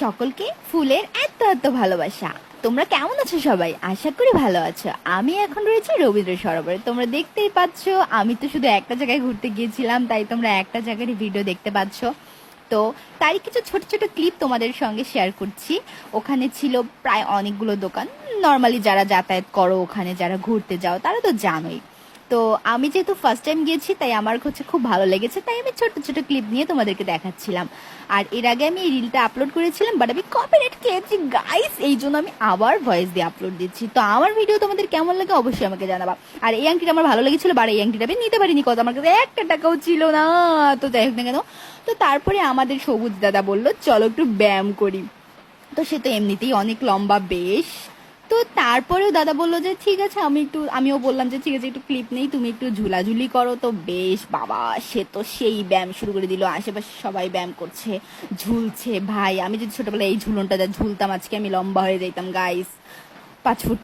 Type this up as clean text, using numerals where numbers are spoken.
সকলকে ফুলের এত এত ভালোবাসা। তোমরা কেমন আছো সবাই? আশা করি ভালো আছো। আমি এখন রয়েছি রবীন্দ্র সরোবরে। তোমরা দেখতেই পাচ্ছ, আমি তো শুধু একটা জায়গায় ঘুরতে গিয়েছিলাম, তাই তোমরা একটা জায়গারই ভিডিও দেখতে পাচ্ছ। তো তারই কিছু ছোট ছোট ক্লিপ তোমাদের সঙ্গে শেয়ার করছি। ওখানে ছিল প্রায় অনেকগুলো দোকান। নর্মালি যারা যাতায়াত করো, ওখানে যারা ঘুরতে যাও, তারা তো জানোই। তো আমি যেহেতু ফার্স্ট টাইম গিয়েছি, তাই আমার হচ্ছে খুব ভালো লেগেছে, তাই আমি ছোট ছোট ক্লিপ নিয়ে তোমাদেরকে দেখাচ্ছিলাম। আর এর আগে আমি এই রিলটা আপলোড করেছিলাম, বাট আমি কপিরাইট খেয়েছি গাইস, এই জন্য আমি আবার ভয়েস দিয়ে আপলোড দিচ্ছি। তো আমার ভিডিও তোমাদের কেমন লাগে অবশ্যই আমাকে জানাবা। আর এই আংটিটা আমার ভালো লেগেছিল, বাট এই আংটিটা আমি নিতে পারিনি, কত আমার কাছে একটা টাকাও ছিল না। তো যাই হোক না কেন, তো তারপরে আমাদের সবুজ দাদা বললো চলো একটু ব্যায়াম করি। তো সে তো এমনিতেই অনেক লম্বা বেশ। তো তারপরেও দাদা বললো যে ঠিক আছে, আমিও বললাম যে ঠিক আছে একটু ক্লিপ নেই, তুমি একটু ঝুলাঝুলি করো। তো বেশ বাবা, সে তো সেই ব্যায়াম শুরু করে দিল। আশেপাশে সবাই ব্যায়াম করছে, ঝুলছে। ভাই আমি যদি ছোটবেলায় এই ঝুলনটা যা ঝুলতাম, আজকে আমি লম্বা হয়ে যাইতাম গাইস, 5 ফুট।